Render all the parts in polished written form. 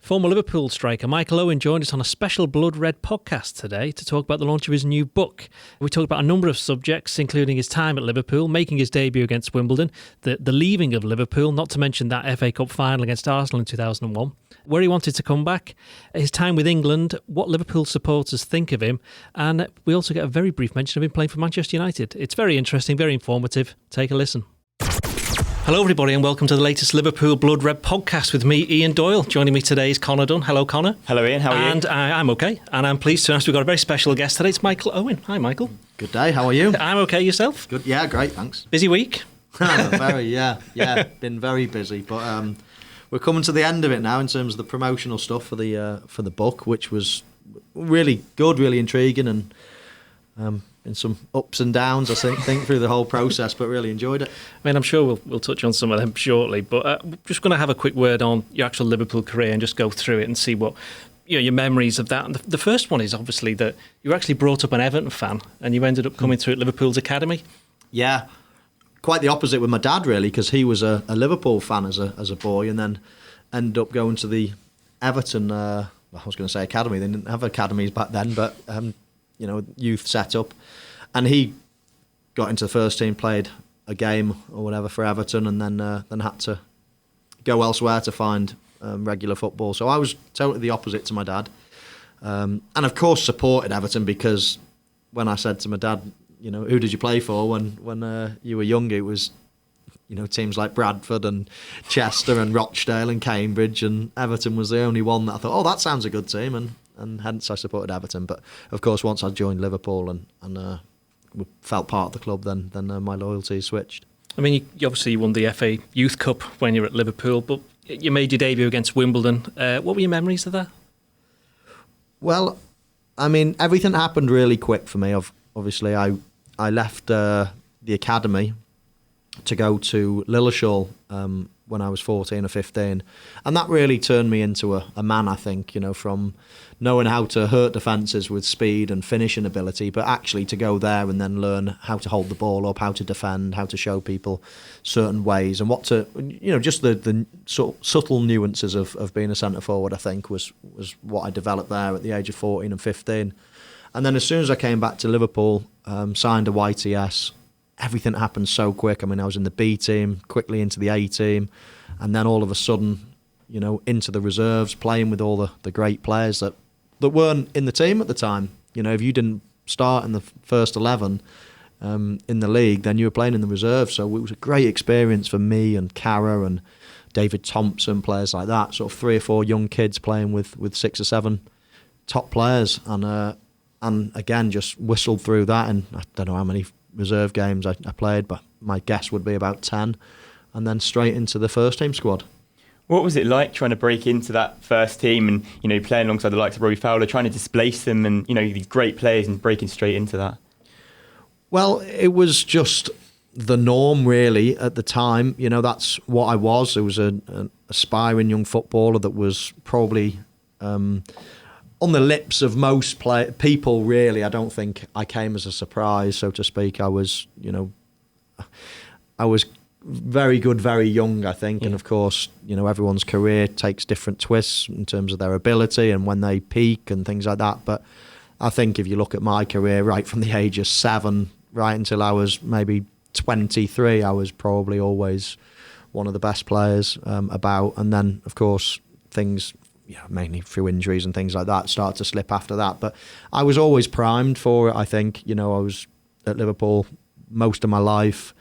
Former Liverpool striker Michael Owen joined us on a special Blood Red podcast today to talk about the launch of his new book. We talked about a number of subjects, including his time at Liverpool, making his debut against Wimbledon, the leaving of Liverpool, not to mention that FA Cup final against Arsenal in 2001, where he wanted to come back, his time with England, what Liverpool supporters think of him, and we also get a very brief mention of him playing for Manchester United. It's very interesting, very informative. Take a listen. Hello everybody and welcome to the latest Liverpool Blood Red podcast with me, Ian Doyle. Joining me today is Connor Dunn. Hello Connor. Hello Ian, how are you? And I'm okay, and I'm pleased to announce we've got a very special guest today. It's Michael Owen. Hi Michael. Good day, how are you? I'm okay, yourself? Good, yeah, great, thanks. Busy week? Been very busy, but we're coming to the end of it now in terms of the promotional stuff for the book, which was really good, really intriguing, and in some ups and downs, I think through the whole process, but really enjoyed it. I mean, I'm sure we'll touch on some of them shortly, but we're just going to have a quick word on your actual Liverpool career and just go through it and see what your memories of that. And the first one is obviously that you were actually brought up an Everton fan and you ended up coming through at Liverpool's Academy. Yeah, quite the opposite with my dad really, because he was a Liverpool fan as a boy, and then ended up going to the Everton. I was going to say academy. They didn't have academies back then, but youth set up, and he got into the first team, played a game or whatever for Everton, and then had to go elsewhere to find regular football. So I was totally the opposite to my dad, and of course supported Everton, because when I said to my dad, who did you play for when you were younger, it was teams like Bradford and Chester and Rochdale and Cambridge, and Everton was the only one that I thought, that sounds a good team, and hence I supported Everton. But of course, once I joined Liverpool and felt part of the club, then my loyalty switched. I mean, you obviously won the FA Youth Cup when you were at Liverpool, but you made your debut against Wimbledon. What were your memories of that? Well, I mean, everything happened really quick for me. Obviously, I left the academy to go to Lilleshall when I was 14 or 15, and that really turned me into a man, I think, from knowing how to hurt defences with speed and finishing ability, but actually to go there and then learn how to hold the ball up, how to defend, how to show people certain ways, and what to, just the sort of subtle nuances of being a centre forward, I think was what I developed there at the age of 14 and 15. And then as soon as I came back to Liverpool, signed a YTS, everything happened so quick. I mean, I was in the B team, quickly into the A team, and then all of a sudden, into the reserves, playing with all the great players that weren't in the team at the time. If you didn't start in the first 11 in the league, then you were playing in the reserves. So it was a great experience for me and Cara and David Thompson, players like that. Sort of 3 or 4 young kids playing with 6 or 7 top players, and again just whistled through that. And I don't know how many reserve games I played, but my guess would be about 10, and then straight into the first team squad. What was it like trying to break into that first team and playing alongside the likes of Robbie Fowler, trying to displace them and these great players and breaking straight into that? Well, it was just the norm really at the time. That's what I was. It was an aspiring young footballer that was probably on the lips of most people, really. I don't think I came as a surprise, so to speak. I was very good, very young, I think. Yeah. And of course, everyone's career takes different twists in terms of their ability and when they peak and things like that. But I think if you look at my career, right from the age of 7, right until I was maybe 23, I was probably always one of the best players about. And then, of course, things, mainly through injuries and things like that, start to slip after that. But I was always primed for it, I think. I was at Liverpool most of my life,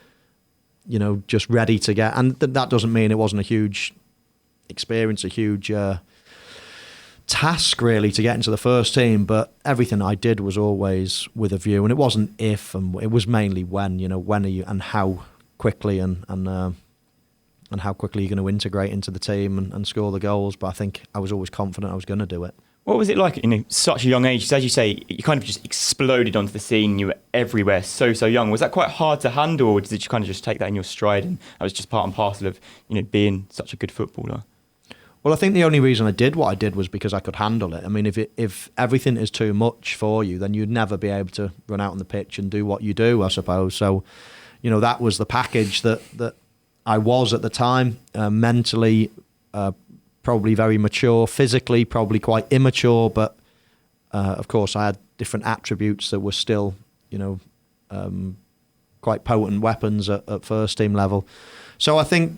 just ready to get... And that doesn't mean it wasn't a huge experience, a huge task, really, to get into the first team. But everything I did was always with a view. And it wasn't if, and it was mainly when. When are you, and how quickly, and how quickly you're going to integrate into the team and score the goals. But I think I was always confident I was going to do it. What was it like at such a young age? As you say, you kind of just exploded onto the scene. You were everywhere, so young. Was that quite hard to handle, or did you kind of just take that in your stride and that was just part and parcel of being such a good footballer? Well, I think the only reason I did what I did was because I could handle it. I mean, if everything is too much for you, then you'd never be able to run out on the pitch and do what you do, I suppose. So, that was the package that I was at the time, mentally, probably very mature, physically probably quite immature, but of course I had different attributes that were still, quite potent weapons at first team level. So I think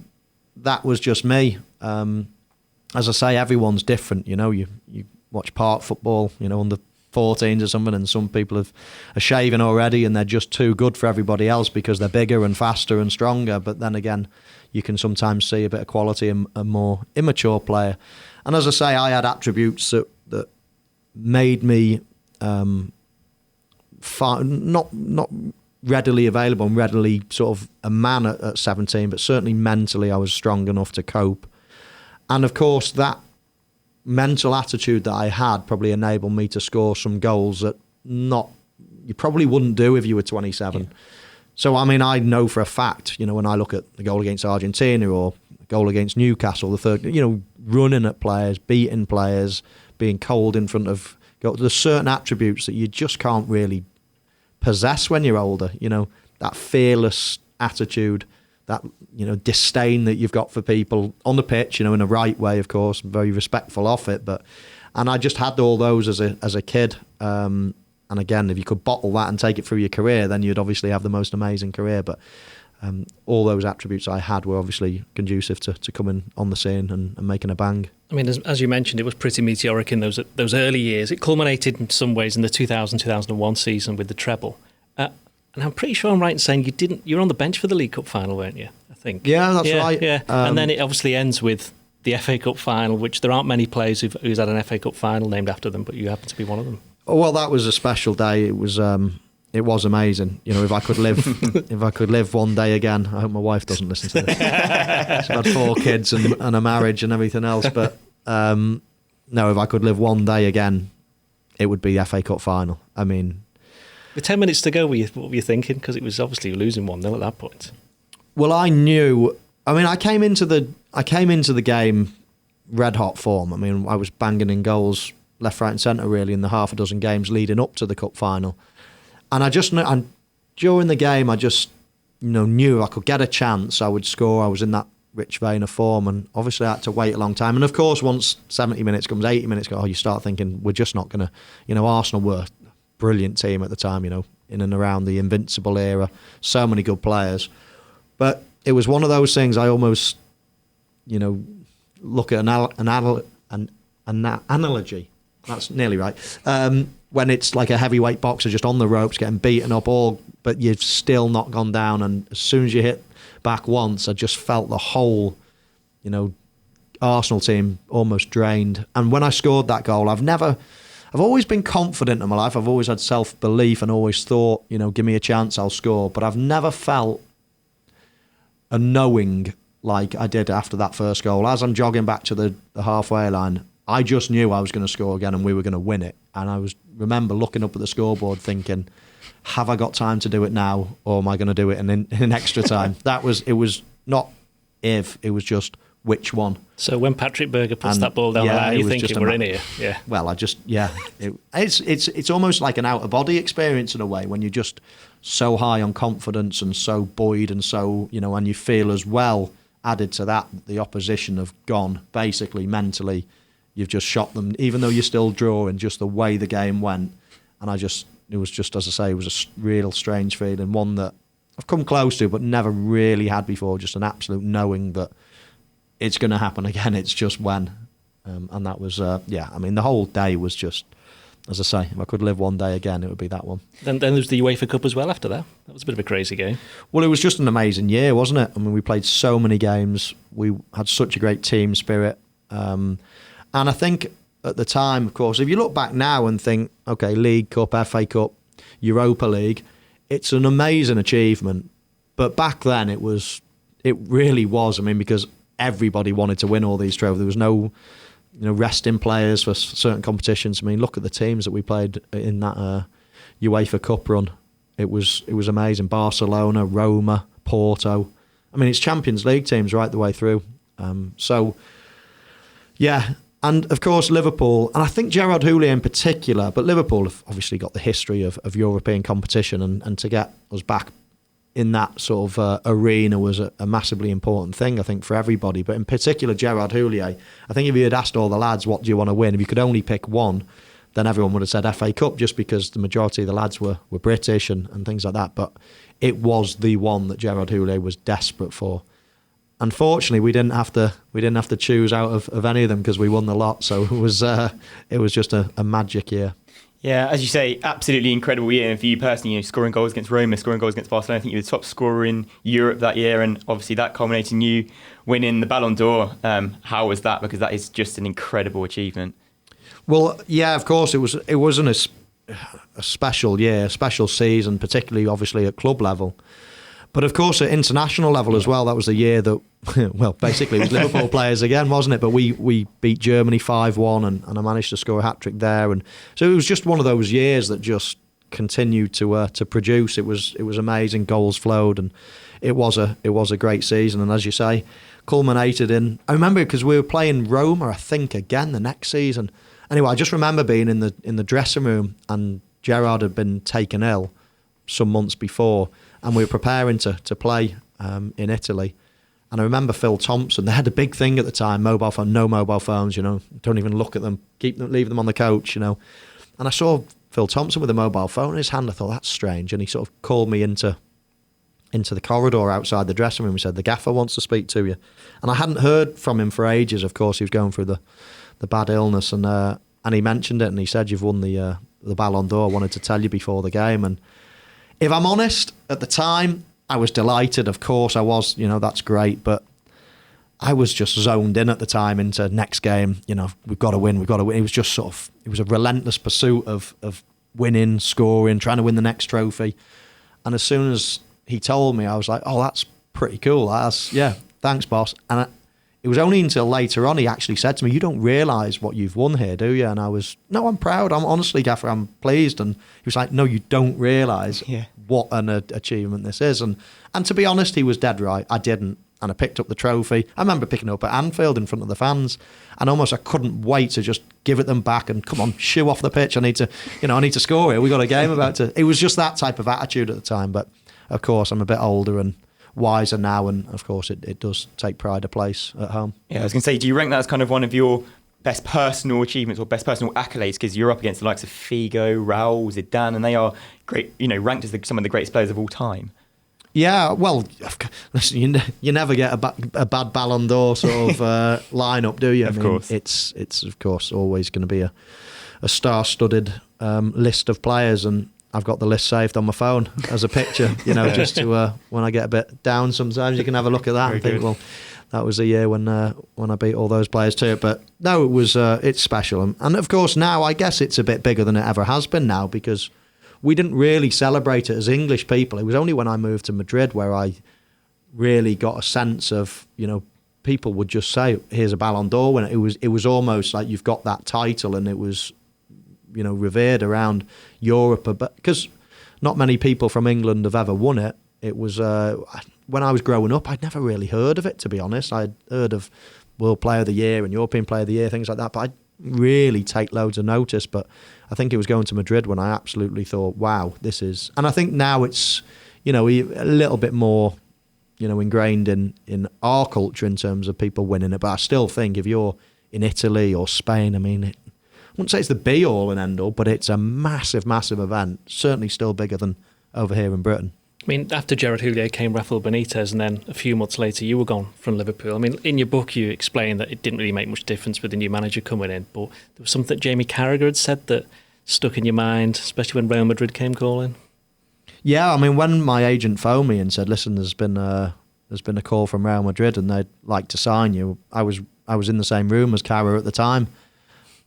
that was just me. As I say, everyone's different. You watch park football, under 14s or something, and some people are shaving already and they're just too good for everybody else because they're bigger and faster and stronger. But then again, you can sometimes see a bit of quality in a more immature player. And as I say, I had attributes that made me not readily available and readily sort of a man at 17, but certainly mentally I was strong enough to cope. And of course, that mental attitude that I had probably enabled me to score some goals that you probably wouldn't do if you were 27. Yeah. So, I mean, I know for a fact, when I look at the goal against Argentina or the goal against Newcastle, the third, running at players, beating players, being cold in front of goals, there's certain attributes that you just can't really possess when you're older. That fearless attitude, that disdain that you've got for people on the pitch, in a right way, of course, very respectful of it. And I just had all those as a kid. And again, if you could bottle that and take it through your career, then you'd obviously have the most amazing career. But all those attributes I had were obviously conducive to coming on the scene and making a bang. I mean, as you mentioned, it was pretty meteoric in those early years. It culminated in some ways in the 2000-2001 season with the treble. And I'm pretty sure I'm right in saying you were on the bench for the League Cup final, weren't you? I think. Yeah, that's right. Yeah, and then it obviously ends with the FA Cup final, which there aren't many players who's had an FA Cup final named after them, but you happen to be one of them. Oh, well, that was a special day. It was amazing. If I could live one day again. I hope my wife doesn't listen to this. She's had 4 kids and a marriage and everything else. But no, if I could live one day again, it would be the FA Cup final. I mean, with 10 minutes to go, what were you thinking? Because it was obviously losing 1-0 at that point. Well, I knew. I mean, I came into the game red hot form. I mean, I was banging in goals left, right, and centre really in the half a dozen games leading up to the cup final, and I just and during the game I just knew I could get a chance, I would score. I was in that rich vein of form, and obviously I had to wait a long time. And of course, once 70 minutes comes, 80 minutes go, you start thinking we're just not going to. Arsenal were brilliant team at the time, in and around the Invincible era. So many good players. But it was one of those things I almost, look at an analogy. That's nearly right. When it's like a heavyweight boxer just on the ropes, getting beaten up but you've still not gone down. And as soon as you hit back once, I just felt the whole, Arsenal team almost drained. And when I scored that goal, I've always been confident in my life. I've always had self-belief and always thought, give me a chance, I'll score. But I've never felt a knowing like I did after that first goal. As I'm jogging back to the halfway line, I just knew I was going to score again and we were going to win it. And I remember looking up at the scoreboard thinking, have I got time to do it now, or am I going to do it in extra time? It was not if, it was just which one. So when Patrick Berger puts that ball down the line, you're thinking we're in here. Yeah. Well, it's almost like an out-of-body experience in a way, when you're just so high on confidence and so buoyed and so, and you feel as well, added to that, the opposition have gone, basically, mentally. You've just shot them, even though you're still drawing, just the way the game went. And it was just, as I say, it was a real strange feeling, one that I've come close to, but never really had before, just an absolute knowing that it's going to happen again, it's just when. And that was, the whole day was just, as I say, if I could live one day again, it would be that one. Then there's the UEFA Cup as well after that. That was a bit of a crazy game. Well, it was just an amazing year, wasn't it? I mean, we played so many games. We had such a great team spirit. And I think at the time, of course, if you look back now and think, okay, League Cup, FA Cup, Europa League, it's an amazing achievement. But back then it really was. I mean, because everybody wanted to win all these trophies. There was no resting players for certain competitions. I mean, look at the teams that we played in that UEFA Cup run. It was amazing. Barcelona, Roma, Porto. I mean, it's Champions League teams right the way through. And of course Liverpool, and I think Gerard Houllier in particular, but Liverpool have obviously got the history of European competition, and to get us back in that sort of arena was a massively important thing, I think, for everybody. But in particular, Gerard Houllier, I think if you had asked all the lads, what do you want to win? If you could only pick one, then everyone would have said FA Cup, just because the majority of the lads were British and things like that. But it was the one that Gerard Houllier was desperate for. Unfortunately, we didn't have to choose out of any of them because we won the lot. So it was just a magic year. Yeah, as you say, absolutely incredible year. And for you personally, scoring goals against Roma, scoring goals against Barcelona, I think you were the top scorer in Europe that year, and obviously that culminated in you winning the Ballon d'Or. How was that? Because that is just an incredible achievement. Well, yeah, of course, it wasn't a special year, a special season, particularly obviously at club level. But of course, at international level as well, that was the year that, well, basically it was Liverpool players again, wasn't it? But we beat Germany 5-1 and I managed to score a hat-trick there. And so it was just one of those years that just continued to produce. It was amazing, goals flowed, and it was a great season. And as you say, culminated in, I remember because we were playing Roma, I think, again the next season. Anyway, I just remember being in the dressing room, and Gerard had been taken ill some months before, and we were preparing to play in Italy. And I remember Phil Thompson, they had a big thing at the time, mobile phone, no mobile phones, don't even look at them, leave them on the coach, And I saw Phil Thompson with a mobile phone in his hand. I thought, that's strange. And he sort of called me into the corridor outside the dressing room. He said, the gaffer wants to speak to you. And I hadn't heard from him for ages. Of course, he was going through the bad illness, and he mentioned it, and he said, you've won the Ballon d'Or. I wanted to tell you before the game. And if I'm honest, at the time, I was delighted. Of course I was, that's great. But I was just zoned in at the time into next game. We've got to win. It was just it was a relentless pursuit of winning, scoring, trying to win the next trophy. And as soon as he told me, I was like, oh, that's pretty cool. Thanks, boss. And it was only until later on he actually said to me, you don't realise what you've won here, do you? And I was, no, I'm proud. I'm honestly, Gaffer, I'm pleased. And he was like, no, you don't realise what an achievement this is. And to be honest, he was dead right. I didn't. And I picked up the trophy. I remember picking it up at Anfield in front of the fans, and almost I couldn't wait to just give it them back and come on, shoo off the pitch. I need to score here. We got a game about to. It was just that type of attitude at the time. But of course, I'm a bit older and wiser now, and of course it does take pride of place at home. Yeah, I was going to say, do you rank that as kind of one of your best personal achievements or best personal accolades, because you're up against the likes of Figo, Raul, Zidane, and they are great, ranked as some of the greatest players of all time? Yeah, well, listen, you never get a bad Ballon d'Or sort of lineup, do you? Of course. It's of course always going to be a star-studded list of players, and I've got the list saved on my phone as a picture, just to when I get a bit down sometimes, you can have a look at that and think, well, that was the year when I beat all those players too. But no, it was it's special. And of course now I guess it's a bit bigger than it ever has been now, because we didn't really celebrate it as English people. It was only when I moved to Madrid where I really got a sense of, people would just say, here's a Ballon d'Or winner. It was almost like you've got that title, and it was revered around Europe, but because not many people from England have ever won it. It was when I was growing up, I'd never really heard of it, to be honest. I'd heard of World Player of the Year and European Player of the Year, things like that, but I really take loads of notice. But I think it was going to Madrid when I absolutely thought, wow, this is, and I think now it's a little bit more ingrained in our culture in terms of people winning it. But I still think if you're in Italy or Spain, I wouldn't say it's the be-all and end-all, but it's a massive, massive event. Certainly still bigger than over here in Britain. After Gerard Houllier came Rafael Benitez, and then a few months later you were gone from Liverpool. In your book you explained that it didn't really make much difference with the new manager coming in, but there was something that Jamie Carragher had said that stuck in your mind, especially when Real Madrid came calling. Yeah, when my agent phoned me and said, listen, there's been a call from Real Madrid and they'd like to sign you, I was in the same room as Carragher at the time.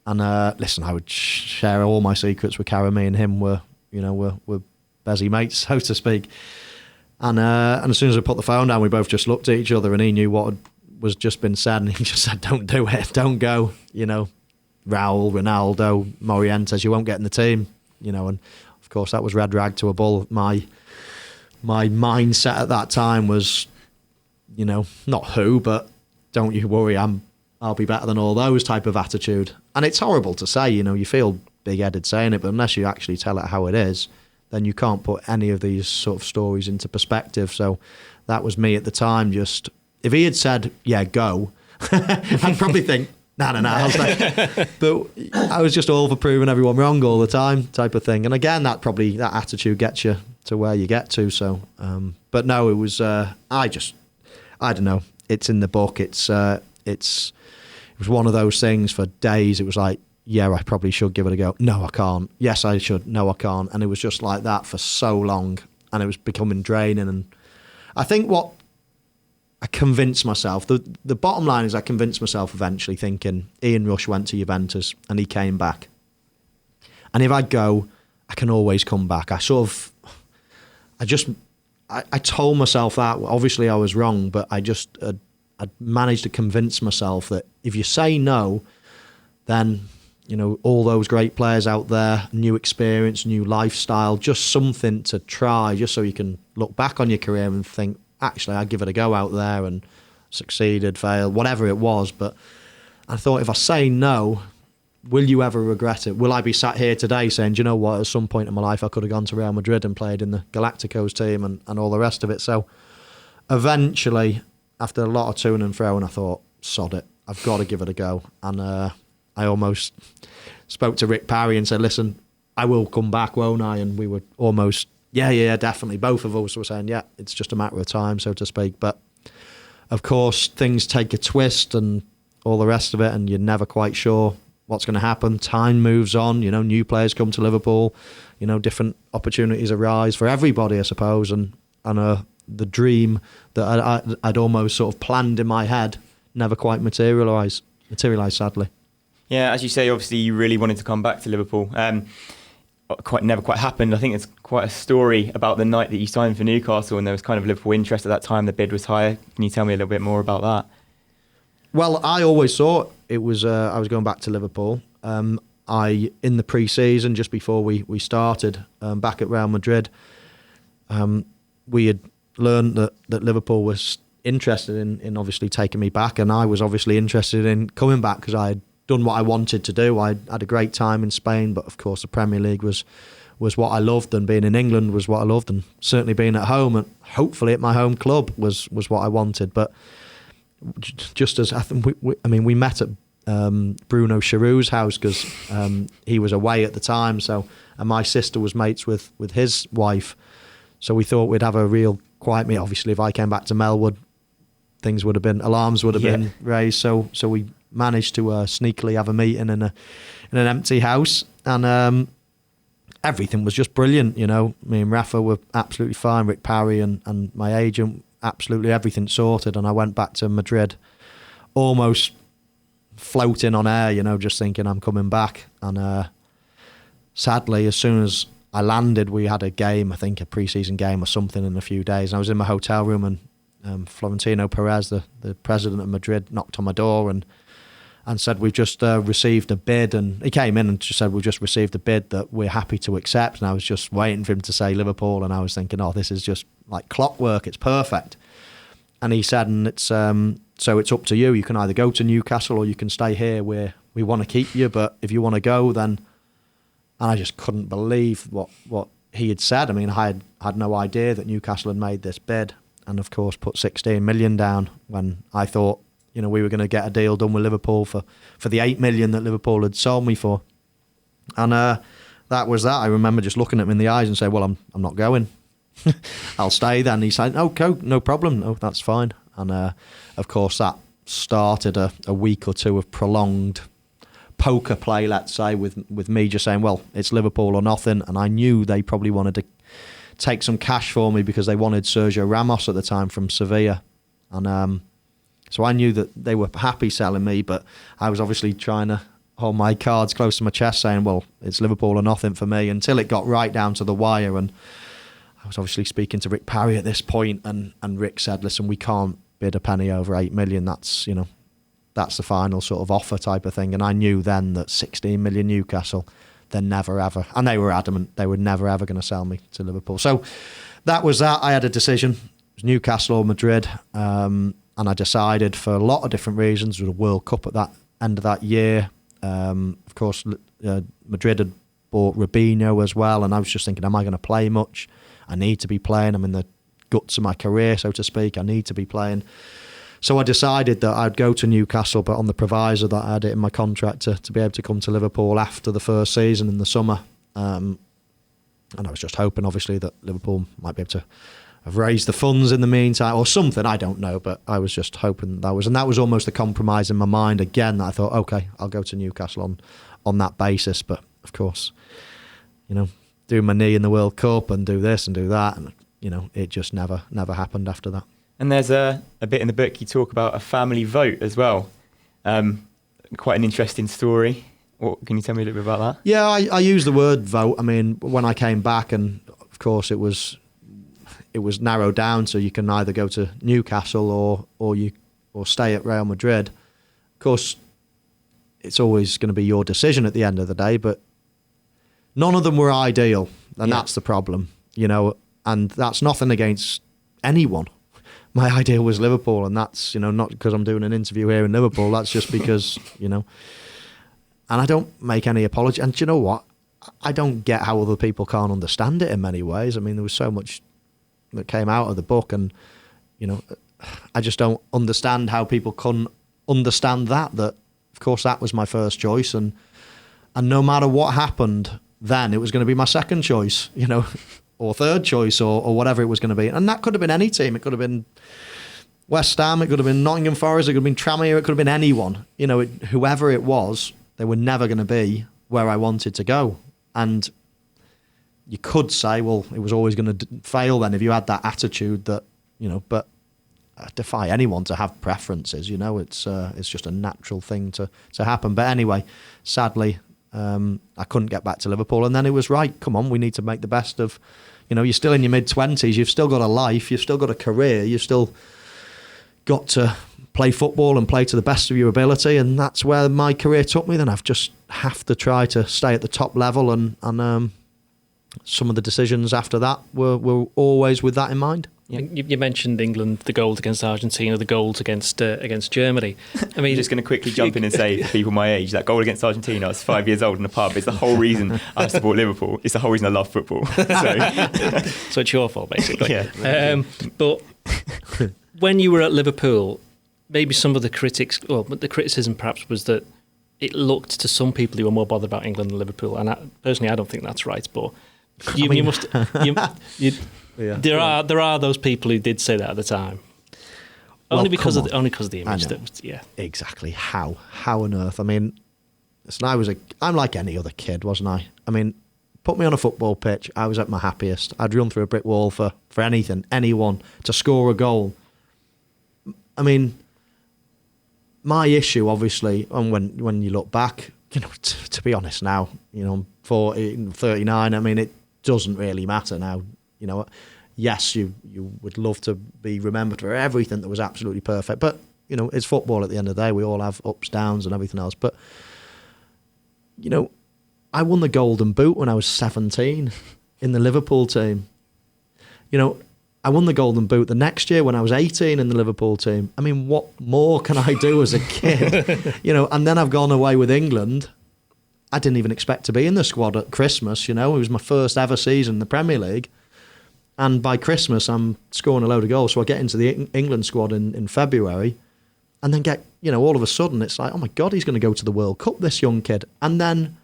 And listen, I would share all my secrets with Carragher. Me and him were busy mates, so to speak. And as soon as I put the phone down, we both just looked at each other, and he knew what was just been said, and he just said, "Don't do it, don't go." Raul, Ronaldo, Morientes, you won't get in the team. And of course that was red rag to a bull. My mindset at that time was, not who, but don't you worry, I'll be better than all those type of attitude. And it's horrible to say, you feel big-headed saying it, but unless you actually tell it how it is, then you can't put any of these sort of stories into perspective. So that was me at the time. Just if he had said, yeah, go, I'd probably think, no, I'll stay. But I was just all for proving everyone wrong all the time type of thing. And again, that attitude gets you to where you get to. So, but no, it was, I don't know. It's in the book. It was one of those things for days. It was like, yeah, I probably should give it a go. No, I can't. Yes, I should. No, I can't. And it was just like that for so long. And it was becoming draining. And I think what I convinced myself, the bottom line is I convinced myself eventually thinking Ian Rush went to Juventus and he came back. And if I go, I can always come back. I told myself that. Obviously I was wrong, but I managed to convince myself that if you say no, then, you know, all those great players out there, new experience, new lifestyle, just something to try, just so you can look back on your career and think, actually, I'd give it a go out there and succeeded, failed, whatever it was. But I thought, if I say no, will you ever regret it? Will I be sat here today saying, do you know what, at some point in my life I could have gone to Real Madrid and played in the Galacticos team and all the rest of it. So eventually, after a lot of to and fro, and I thought, sod it, I've got to give it a go. And I almost spoke to Rick Parry and said, listen, I will come back, won't I? And we were almost, yeah, definitely. Both of us were saying, yeah, it's just a matter of time, so to speak. But of course, things take a twist and all the rest of it, and you're never quite sure what's going to happen. Time moves on, you know, new players come to Liverpool, you know, different opportunities arise for everybody, I suppose. And the dream that I'd almost sort of planned in my head never quite materialised, sadly. Yeah, as you say, obviously you really wanted to come back to Liverpool. Never quite happened. I think it's quite a story about the night that you signed for Newcastle, and there was kind of Liverpool interest at that time. The bid was higher. Can you tell me a little bit more about that? Well, I always thought it was I was going back to Liverpool. In the pre-season, just before we started back at Real Madrid, we had learned that Liverpool was interested in obviously taking me back, and I was obviously interested in coming back because I had done what I wanted to do. I had a great time in Spain, but of course the Premier League was what I loved, and being in England was what I loved, and certainly being at home and hopefully at my home club was what I wanted. But just as I think we met at Bruno Chirou's house because he was away at the time, and my sister was mates with his wife, so we thought we'd have a real quiet meet. Obviously, if I came back to Melwood, alarms would have been raised. So we managed to sneakily have a meeting in an empty house, and everything was just brilliant. You know, me and Rafa were absolutely fine. Rick Parry and my agent, absolutely everything sorted. And I went back to Madrid, almost floating on air. You know, just thinking I'm coming back. And sadly, as soon as I landed, we had a game, I think a pre-season game or something in a few days. And I was in my hotel room, and Florentino Perez, the president of Madrid, knocked on my door and said, we've just received a bid. And he came in and just said, we've just received a bid that we're happy to accept. And I was just waiting for him to say Liverpool, and I was thinking, oh, this is just like clockwork, it's perfect. And he said, and it's so it's up to you. You can either go to Newcastle or you can stay here where we want to keep you. But if you want to go, then... And I just couldn't believe what he had said. I mean, I had no idea that Newcastle had made this bid, and of course put 16 million down when I thought, you know, we were going to get a deal done with Liverpool for the 8 million that Liverpool had sold me for. And that was that. I remember just looking at him in the eyes and saying, well, I'm not going. I'll stay then. He said, okay, no problem. No, that's fine. And of course that started a week or two of prolonged poker play, let's say, with me just saying, well, it's Liverpool or nothing. And I knew they probably wanted to take some cash for me because they wanted Sergio Ramos at the time from Sevilla. And so I knew that they were happy selling me, but I was obviously trying to hold my cards close to my chest saying, well, it's Liverpool or nothing for me, until it got right down to the wire. And I was obviously speaking to Rick Parry at this point, and Rick said, listen, we can't bid a penny over 8 million. That's, you know, that's the final sort of offer type of thing. And I knew then that 16 million Newcastle, they're never ever, and they were adamant, they were never ever going to sell me to Liverpool. So that was that. I had a decision. It was Newcastle or Madrid. And I decided for a lot of different reasons. There was a World Cup at that end of that year. Of course, Madrid had bought Rubinho as well, and I was just thinking, am I going to play much? I need to be playing. I'm in the guts of my career, so to speak. I need to be playing. So I decided that I'd go to Newcastle, but on the proviso that I had it in my contract to be able to come to Liverpool after the first season in the summer. And I was just hoping, obviously, that Liverpool might be able to have raised the funds in the meantime or something. I don't know, but I was just hoping that was almost a compromise in my mind again, that I thought, okay, I'll go to Newcastle on that basis. But of course, do my knee in the World Cup and do this and do that, and it just never happened after that. And there's a bit in the book you talk about a family vote as well. Quite an interesting story. Can you tell me a little bit about that? Yeah, I use the word vote. I mean, when I came back, and of course it was narrowed down, so you can either go to Newcastle or stay at Real Madrid. Of course, it's always going to be your decision at the end of the day, but none of them were ideal, and that's the problem, and that's nothing against anyone. My ideal was Liverpool, and that's, not because I'm doing an interview here in Liverpool, that's just because, and I don't make any apology. And do you know what? I don't get how other people can't understand it in many ways. I mean, there was so much that came out of the book, and, I just don't understand how people couldn't understand that, of course, that was my first choice, and no matter what happened then, it was going to be my second choice, or third choice, or whatever it was going to be. And that could have been any team. It could have been West Ham, it could have been Nottingham Forest, it could have been Tranmere, it could have been anyone. Whoever it was, they were never going to be where I wanted to go. And you could say, well, it was always going to fail then if you had that attitude that, but I defy anyone to have preferences, it's just a natural thing to happen. But anyway, sadly, I couldn't get back to Liverpool, and then it was right. Come on, we need to make the best of. You're still in your mid-20s. You've still got a life. You've still got a career. You've still got to play football and play to the best of your ability, and that's where my career took me. Then I've just have to try to stay at the top level, and some of the decisions after that were always with that in mind. Yeah. You mentioned England, the goals against Argentina, the goals against Germany. I mean, I'm just going to quickly jump in and say, for people my age, that goal against Argentina, I was 5 years old in a pub. It's the whole reason I support Liverpool. It's the whole reason I love football. So it's your fault, basically. Yeah. But when you were at Liverpool, maybe some of the the criticism perhaps was that it looked to some people who were more bothered about England than Liverpool. And personally, I don't think that's right. But you must. Yeah. There are those people who did say that at the time. Only because of the image that was, Exactly. How on earth? I mean, listen, I'm like any other kid, wasn't I? I mean, put me on a football pitch, I was at my happiest. I'd run through a brick wall for anything, anyone, to score a goal. I mean, my issue, obviously, and when you look back, to be honest now, I'm 40, 39, I mean, it doesn't really matter now. Yes, you would love to be remembered for everything that was absolutely perfect, but it's football at the end of the day. We all have ups, downs, and everything else. But I won the Golden Boot when I was 17 in the Liverpool team. I won the Golden Boot the next year when I was 18 in the Liverpool team. I mean, what more can I do as a kid? And then I've gone away with England. I didn't even expect to be in the squad at Christmas. It was my first ever season in the Premier League. And by Christmas, I'm scoring a load of goals. So I get into the England squad in February, and then get, all of a sudden, it's like, oh my God, he's going to go to the World Cup, this young kid. And then,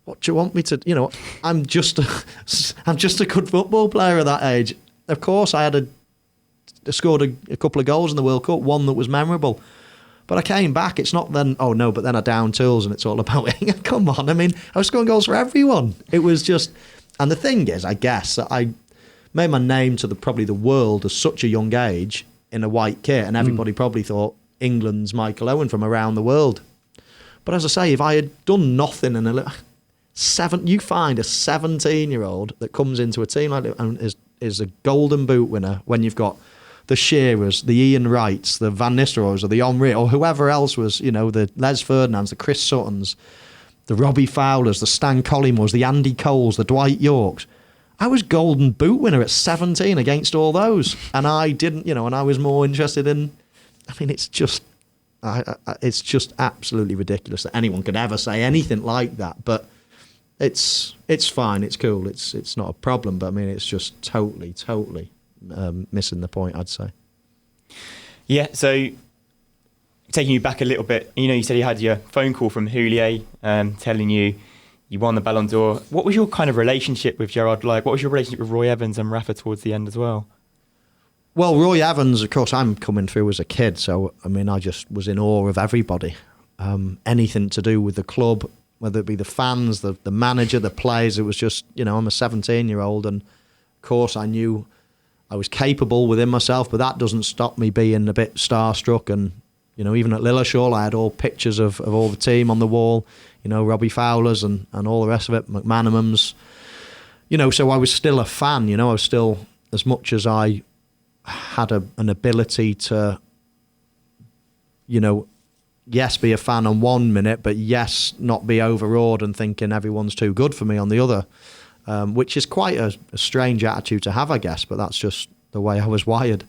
what do you want me to, I'm just a good football player at that age. Of course, I scored a couple of goals in the World Cup, one that was memorable. But I came back, it's not then, but then I down tools and it's all about, come on, I mean, I was scoring goals for everyone. It was just, and the thing is, I guess, that I made my name to probably the world at such a young age in a white kit, and everybody probably thought England's Michael Owen from around the world. But as I say, if I had done nothing in you find a 17-year-old that comes into a team like that and is a Golden Boot winner when you've got the Shearers, the Ian Wrights, the Van Nistelrooys, or the Henry, or whoever else was, the Les Ferdinands, the Chris Suttons, the Robbie Fowlers, the Stan Collymores, the Andy Coles, the Dwight Yorks. I was Golden Boot winner at 17 against all those, and I didn't, and I was more interested in. I mean, it's just absolutely ridiculous that anyone could ever say anything like that. But it's fine. It's cool. It's not a problem. But I mean, it's just totally missing the point, I'd say. Yeah. So taking you back a little bit, you said you had your phone call from Houllier telling you won the Ballon d'Or. What was your kind of relationship with Gerrard like? What was your relationship with Roy Evans and Rafa towards the end as well? Well, Roy Evans, of course, I'm coming through as a kid, so I mean, I just was in awe of everybody. Anything to do with the club, whether it be the fans, the manager, the players, it was just, I'm a 17-year-old, and of course I knew I was capable within myself, but that doesn't stop me being a bit starstruck. And even at Lilleshall, I had all pictures of all the team on the wall, Robbie Fowler's and all the rest of it, McManamans, so I was still a fan, I was still, as much as I had an ability to, yes, be a fan on one minute, but yes, not be overawed and thinking everyone's too good for me on the other, which is quite a strange attitude to have, I guess, but that's just the way I was wired.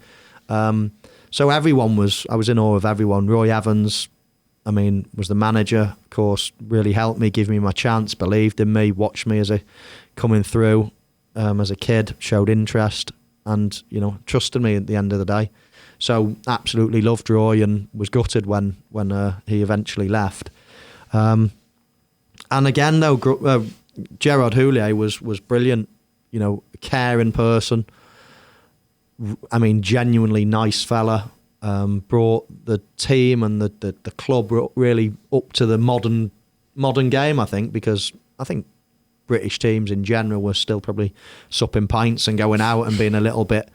So I was in awe of everyone. Roy Evans, was the manager, of course, really helped me, gave me my chance, believed in me, watched me coming through as a kid, showed interest, and trusted me at the end of the day. So absolutely loved Roy and was gutted when he eventually left. And again, though, Gerard Houllier was brilliant. A caring person. Genuinely nice fella. Brought the team and the club really up to the modern game, I think, because I think British teams in general were still probably supping pints and going out and being a little bit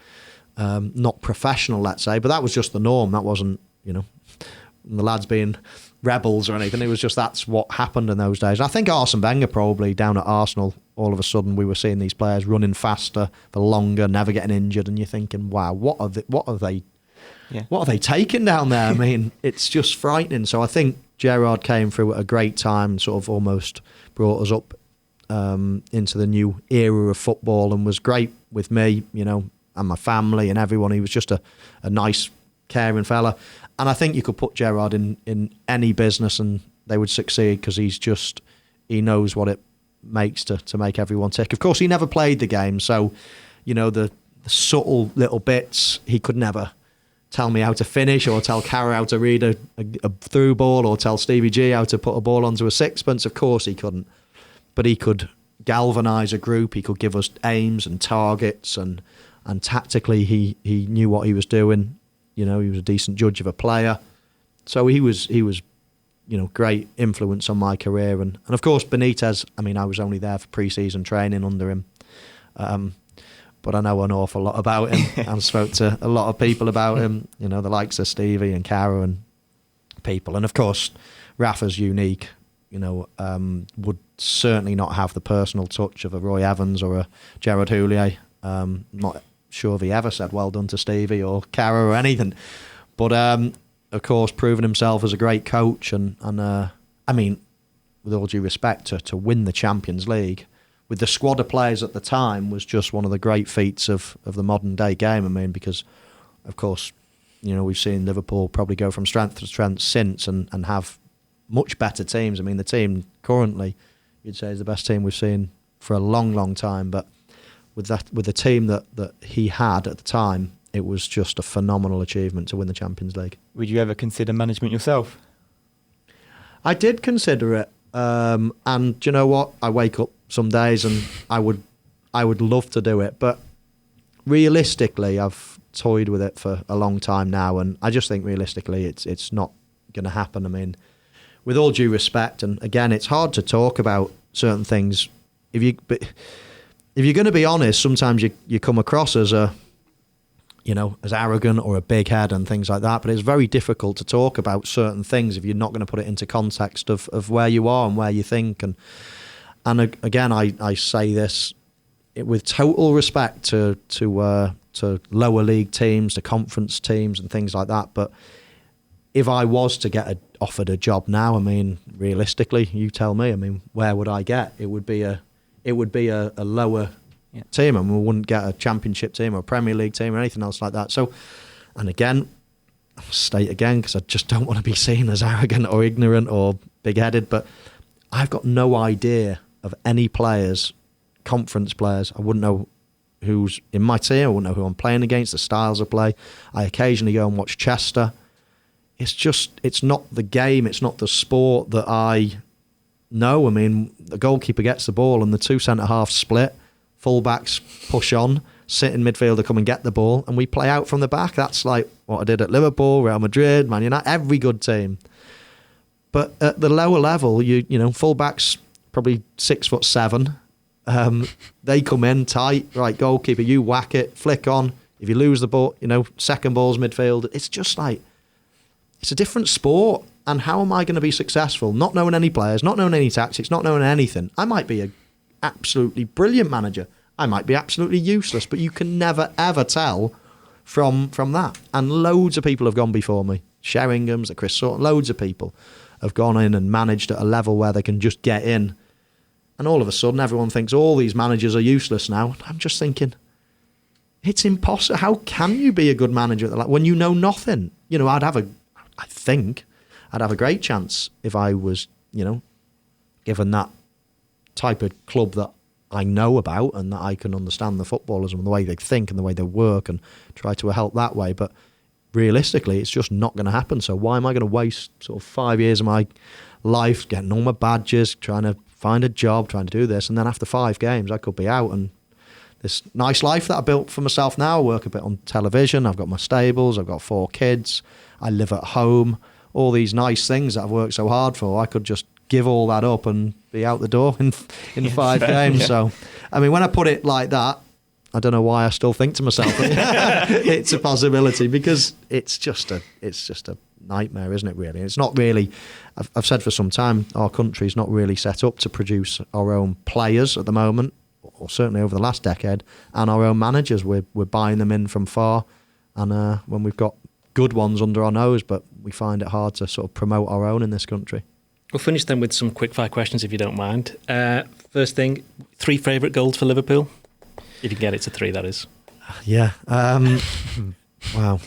not professional, let's say, but that was just the norm. That wasn't, the lads being rebels or anything. It was just that's what happened in those days. And I think Arsene Wenger probably down at Arsenal, all of a sudden we were seeing these players running faster for longer, never getting injured, and you're thinking, wow, what are they taking down there? It's just frightening. So I think Gerrard came through at a great time, sort of almost brought us up into the new era of football, and was great with me, and my family and everyone. He was just a nice, caring fella. And I think you could put Gerrard in any business and they would succeed, because he knows what it makes to make everyone tick. Of course, he never played the game, so, the subtle little bits, he could never tell me how to finish, or tell Cara how to read a through ball, or tell Stevie G how to put a ball onto a sixpence. Of course he couldn't. But he could galvanise a group, he could give us aims and targets, and tactically he knew what he was doing. He was a decent judge of a player. So he was great influence on my career. And of course Benitez, I was only there for pre-season training under him. But I know an awful lot about him and spoke to a lot of people about him, the likes of Stevie and Cara and people. And of course, Rafa's unique, would certainly not have the personal touch of a Roy Evans or a Gerard Houllier. Not sure if he ever said well done to Stevie or Cara or anything. But of course, proven himself as a great coach. And with all due respect, to win the Champions League with the squad of players at the time was just one of the great feats of the modern day game. Because, of course, we've seen Liverpool probably go from strength to strength since and have much better teams. The team currently, you'd say, is the best team we've seen for a long, long time. But with the team that he had at the time, it was just a phenomenal achievement to win the Champions League. Would you ever consider management yourself? I did consider it. And do you know what? I wake up some days and I would love to do it, but realistically, I've toyed with it for a long time now, and I just think realistically, it's not going to happen. With all due respect, and again, it's hard to talk about certain things. If you're going to be honest, sometimes you come across as as arrogant or a big head and things like that. But it's very difficult to talk about certain things if you're not going to put it into context of where you are and where you think. And again, I say this with total respect to lower league teams, to conference teams and things like that. But if I was to get offered a job now, realistically, you tell me. Where would I get? It would be a lower team, and we wouldn't get a Championship team or a Premier League team or anything else like that. So, and again, I'll state again, because I just don't want to be seen as arrogant or ignorant or big-headed, but I've got no idea of any players, conference players. I wouldn't know who's in my team. I wouldn't know who I'm playing against, the styles of play. I occasionally go and watch Chester. It's not the game, it's not the sport that I know. I mean, the goalkeeper gets the ball and the two centre-halves split, full-backs push on, sit in midfielder, come and get the ball, and we play out from the back. That's like what I did at Liverpool, Real Madrid, Man United, every good team. But at the lower level, you know, full-backs probably 6'7". They come in tight, right, goalkeeper, you whack it, flick on. If you lose the ball, you know, second ball's midfield. It's just like, it's a different sport. And how am I going to be successful? Not knowing any players, not knowing any tactics, not knowing anything. I might be an absolutely brilliant manager. I might be absolutely useless, but you can never, ever tell from that. And loads of people have gone before me. Sheringham's, the Chris Sutton, loads of people have gone in and managed at a level where they can just get in. And all of a sudden, everyone thinks all these managers are useless now. I'm just thinking, it's impossible. How can you be a good manager at when you know nothing? You know, I think I'd have a great chance if I was, you know, given that type of club that I know about and that I can understand the footballers and the way they think and the way they work and try to help that way. But realistically, it's just not going to happen. So why am I going to waste sort of 5 years of my life getting all my badges, trying to find a job, trying to do this, and then after 5 games I could be out? And this nice life that I built for myself now, I work a bit on television, I've got my stables, I've got 4 kids, I live at home, all these nice things that I've worked so hard for, I could just give all that up and be out the door in 5 games. Yeah. So, I mean, when I put it like that, I don't know why I still think to myself it's a possibility, because it's just a nightmare, isn't it, really? It's not really, I've said for some time, our country's not really set up to produce our own players at the moment, or certainly over the last decade, and our own managers. We're buying them in from far, and when we've got good ones under our nose, but we find it hard to sort of promote our own in this country. We'll finish then with some quickfire questions, if you don't mind. First thing, 3 favourite goals for Liverpool? If you can get it to 3, that is. Yeah. Wow.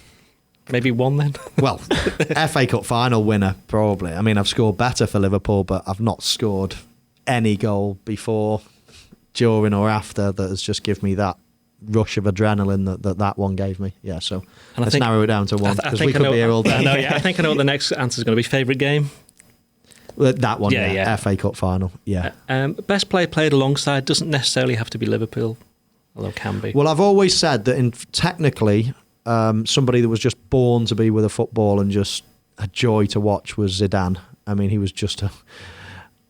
Maybe 1 then? Well, FA Cup final winner, probably. I mean, I've scored better for Liverpool, but I've not scored any goal before, during or after that has just given me that rush of adrenaline that one gave me. Yeah, so let's narrow it down to 1, because we could be here all day. I think I know what the next answer is going to be. Favourite game? That one, yeah. FA Cup final, yeah. Best player played alongside doesn't necessarily have to be Liverpool, although it can be. Well, I've always said that technically, somebody that was just born to be with a football and just a joy to watch was Zidane. I mean, he was just he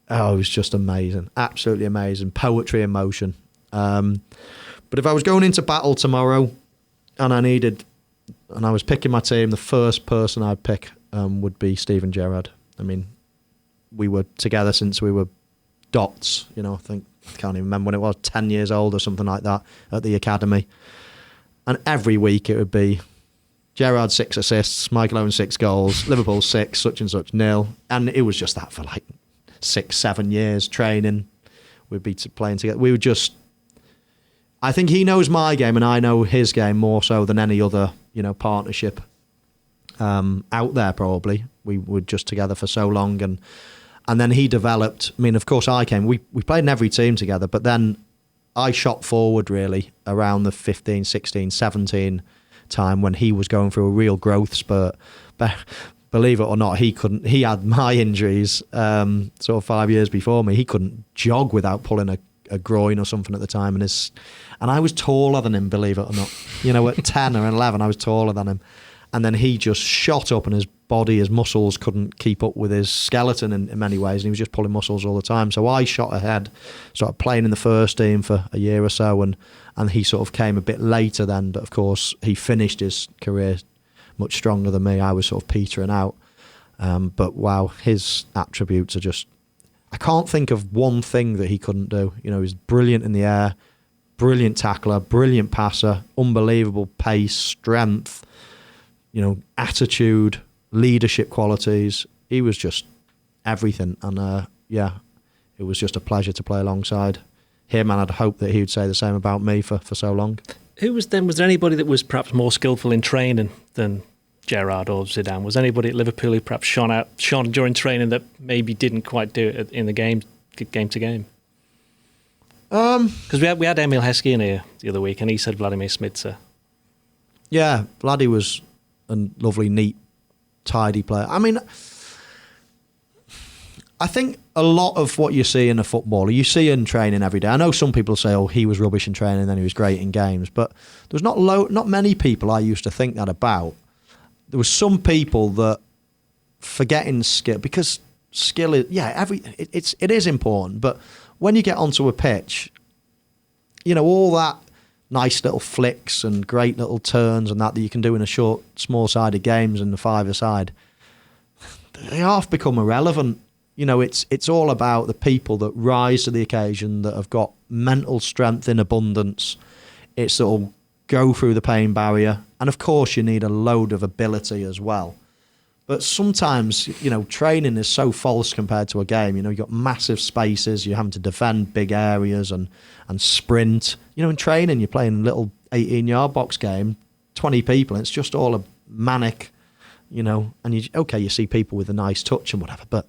was just amazing, absolutely amazing, poetry in motion. But if I was going into battle tomorrow and I was picking my team, the first person I'd pick would be Steven Gerrard. I mean, we were together since we were dots, you know, I can't even remember when it was, 10 years old or something like that, at the academy. And every week it would be Gerrard 6 assists, Michael Owen 6 goals, Liverpool 6, such and such 0. And it was just that for like 6-7 years, training. We'd be playing together. We would just, I think he knows my game and I know his game more so than any other, you know, partnership out there probably. We were just together for so long, and then he developed. I mean, of course, we played in every team together, but then I shot forward really around the 15, 16, 17 time when he was going through a real growth spurt. But believe it or not, he had my injuries sort of 5 years before me. He couldn't jog without pulling a groin or something at the time, and I was taller than him, believe it or not. You know, at 10 or 11, I was taller than him. And then he just shot up, and his muscles couldn't keep up with his skeleton in many ways, and he was just pulling muscles all the time. So I shot ahead, started playing in the first team for a year or so, and he sort of came a bit later then. But of course, he finished his career much stronger than me. I was sort of petering out. But wow, his attributes are just, I can't think of one thing that he couldn't do. You know, he's brilliant in the air, brilliant tackler, brilliant passer, unbelievable pace, strength, you know, attitude, leadership qualities. He was just everything. And it was just a pleasure to play alongside him. And I'd hope that he would say the same about me for so long. Was there anybody that was perhaps more skillful in training than Gerrard or Zidane? Was anybody at Liverpool who perhaps shone during training that maybe didn't quite do it in the game to game? Because we had Emil Heskey in here the other week, and he said Vladimir Smitsa. Yeah, Vladdy was a lovely, neat, tidy player. I mean, I think a lot of what you see in a footballer, you see in training every day. I know some people say, "Oh, he was rubbish in training, then he was great in games," but there's not many people I used to think that about. There was some people that forgetting skill, because skill is it is important, but when you get onto a pitch, all that nice little flicks and great little turns and that you can do in a short, small-sided games in the five-a-side, they half become irrelevant. It's all about the people that rise to the occasion, that have got mental strength in abundance. It's sort of go through the pain barrier, and of course you need a load of ability as well. But sometimes, training is so false compared to a game. You've got massive spaces, you're having to defend big areas and sprint. In training, you're playing a little 18-yard box game, 20 people, and it's just all a manic, and you see people with a nice touch and whatever, but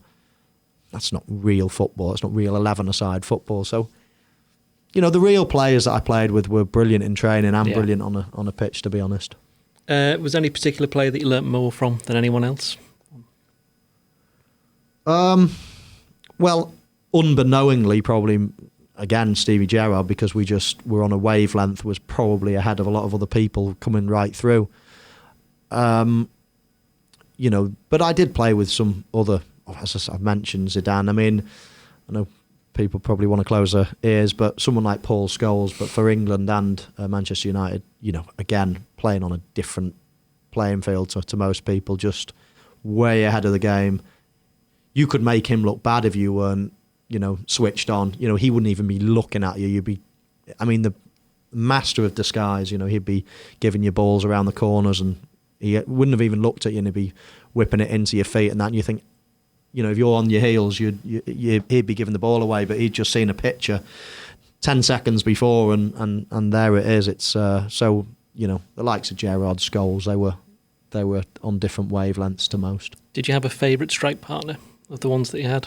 that's not real football. It's not real 11-a-side football. So, the real players that I played with were brilliant in training and brilliant on a pitch, to be honest. Was there any particular player that you learnt more from than anyone else? Well, unbeknowingly, probably, again, Stevie Gerrard, because we just were on a wavelength, was probably ahead of a lot of other people coming right through. But I did play with some other, as I've mentioned, Zidane. I mean, I know people probably want to close their ears, but someone like Paul Scholes, but for England and Manchester United, again, playing on a different playing field to most people, just way ahead of the game. You could make him look bad if you weren't, switched on. He wouldn't even be looking at you. The master of disguise, he'd be giving you balls around the corners and he wouldn't have even looked at you, and he'd be whipping it into your feet and that, and you think, if you're on your heels, he'd be giving the ball away, but he'd just seen a picture 10 seconds before, and there it is. It's so the likes of Gerrard, Scholes, they were on different wavelengths to most. Did you have a favourite strike partner of the ones that you had?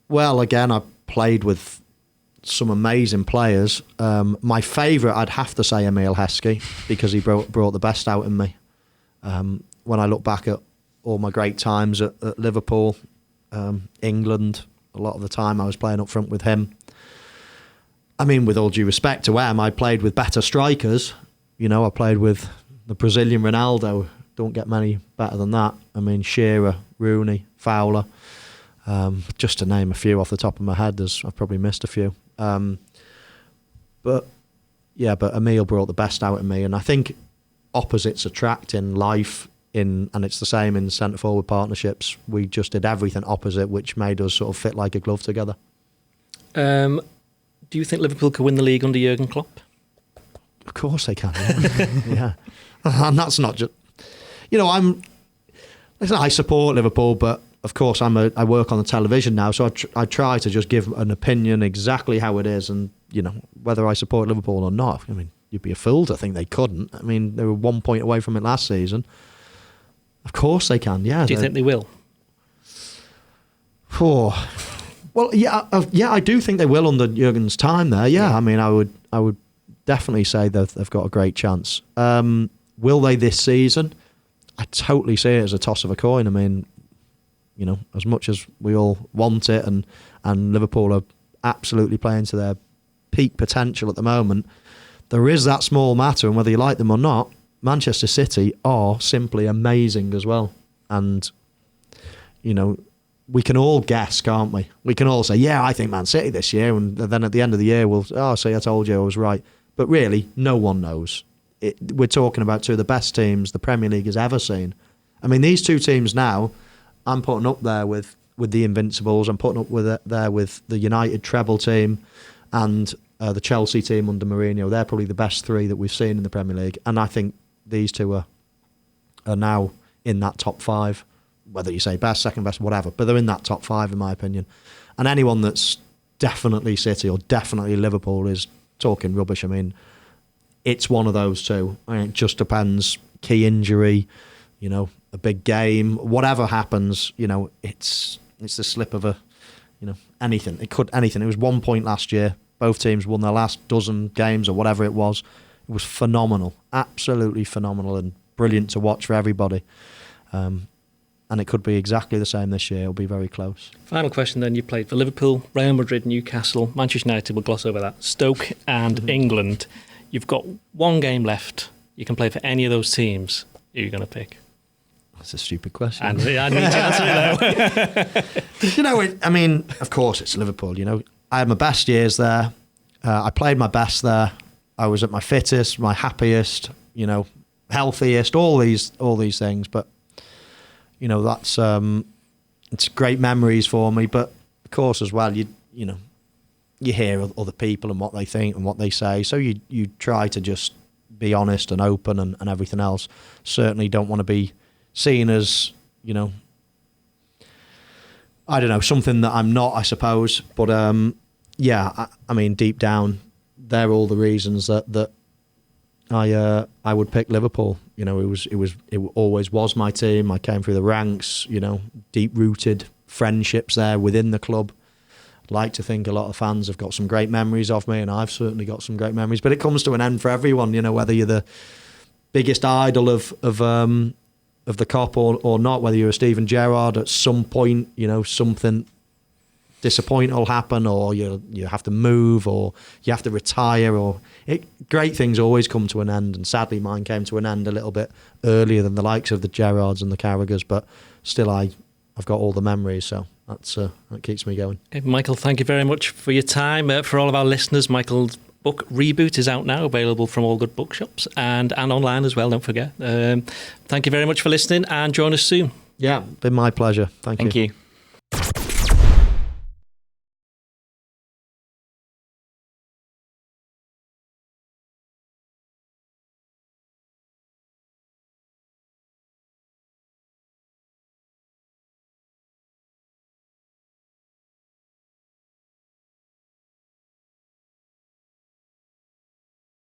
Well, again, I played with some amazing players. My favourite, I'd have to say, Emil Heskey, because he brought the best out in me. When I look back at all my great times at Liverpool, England, a lot of the time I was playing up front with him. I mean, with all due respect to him, I played with better strikers. I played with the Brazilian Ronaldo. Don't get many better than that. I mean, Shearer, Rooney, Fowler, just to name a few off the top of my head. I've probably missed a few. But Emil brought the best out of me, and I think opposites attract in life. And it's the same in centre-forward partnerships. We just did everything opposite, which made us sort of fit like a glove together. Do you think Liverpool could win the league under Jurgen Klopp? Of course they can, yeah. And that's not just... I support Liverpool, but of course I work on the television now, so I try to just give an opinion exactly how it is, and, whether I support Liverpool or not. I mean, you'd be a fool to think they couldn't. I mean, they were 1 point away from it last season. Of course they can, yeah. Do you think they will? Oh, well, I do think they will under Jurgen's time there. Yeah, I mean, I would definitely say that they've got a great chance. Will they this season? I totally see it as a toss of a coin. I mean, as much as we all want it, and Liverpool are absolutely playing to their peak potential at the moment, there is that small matter, and whether you like them or not, Manchester City are simply amazing as well. And, we can all guess, can't we? We can all say, yeah, I think Man City this year, and then at the end of the year, see, I told you I was right. But really, no one knows. We're talking about two of the best teams the Premier League has ever seen. I mean, these two teams now, I'm putting up there with the Invincibles, I'm putting up there with the United treble team, and the Chelsea team under Mourinho. They're probably the best three that we've seen in the Premier League, and I think these two are now in that top five, whether you say best, second best, whatever, but they're in that top five in my opinion. And anyone that's definitely City or definitely Liverpool is talking rubbish. I mean, it's one of those two. I mean, it just depends. Key injury, a big game, whatever happens, it's the slip of a anything. It could anything. It was 1 point last year. Both teams won their last dozen games or whatever it was. It was phenomenal, absolutely phenomenal, and brilliant to watch for everybody. And it could be exactly the same this year. It'll be very close. Final question then. You played for Liverpool, Real Madrid, Newcastle, Manchester United, we'll gloss over that, Stoke and England. You've got one game left. You can play for any of those teams. Who are you going to pick? That's a stupid question. And I need to answer it though. I mean, of course it's Liverpool. I had my best years there. I played my best there. I was at my fittest, my happiest, healthiest, all these things. But that's it's great memories for me. But of course, as well, you hear other people and what they think and what they say. So you try to just be honest and open and everything else. Certainly don't want to be seen as I don't know, something that I'm not, I suppose. But I mean, deep down, they're all the reasons that I would pick Liverpool. It always was my team. I came through the ranks. Deep rooted friendships there within the club. I'd like to think a lot of fans have got some great memories of me, and I've certainly got some great memories. But it comes to an end for everyone. Whether you're the biggest idol of the Kop or not, whether you're a Steven Gerrard, at some point, something disappointing will happen, or you have to move, or you have to retire, or great things always come to an end. And sadly, mine came to an end a little bit earlier than the likes of the Gerrards and the Carraghers, but still, I've got all the memories, so that keeps me going. Okay, Michael, thank you very much for your time. For all of our listeners, Michael's book Reboot is out now, available from all good bookshops and online as well, don't forget. Thank you very much for listening, and join us soon. Yeah, been my pleasure. Thank you. Thank you.